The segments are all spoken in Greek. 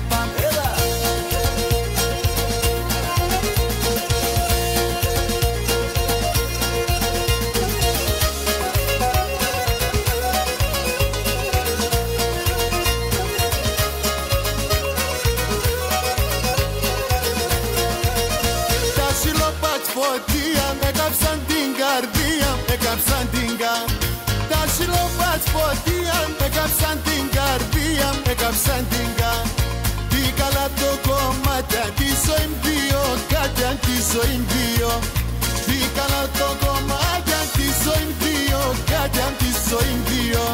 παν. Τα σιλοπάτς φωτία έκαψαν την καρδία, έκαψαν την καρδία. Τα σιλοπάτς φωτία έκαψαν την καρδία, έκαψαν την καρδία. Τι καλά το κομμάτι, τη ζωή δύο, κάτι τη ζωή δύο. Τι καλά το κομμάτι, τη ζωή δύο, κάτι τη ζωή δύο.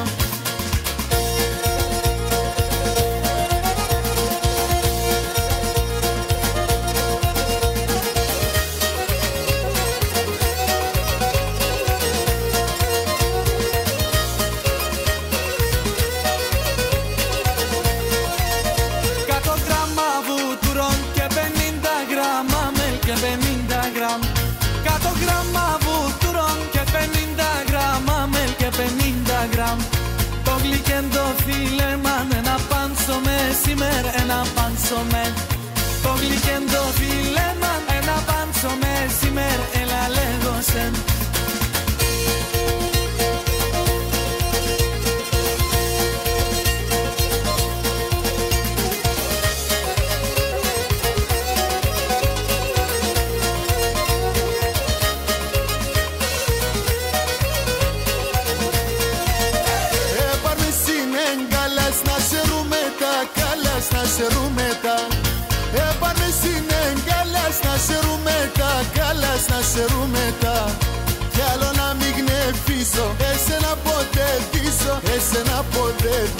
Και 50 γράμμα μελ και 50 γραμμ. 100 γράμμα βούτυρον και 50 γράμμα μελ και 50 γραμμ. Το γλυκέντο φίλεμαν ένα πάνσο με σήμερα, ένα πάνσο με. Το γλυκέντο φίλεμαν ένα πάνσο με σήμερα, έλα λέγωσεν. Να σε ρούμετα, έπανε συνέγκαλας να σε ρούμετα, καλάς να σε ρούμετα. Κι άλλο να μην γνεφίσω, εσένα ποτέ δίσω, εσένα ποτέ δίσω.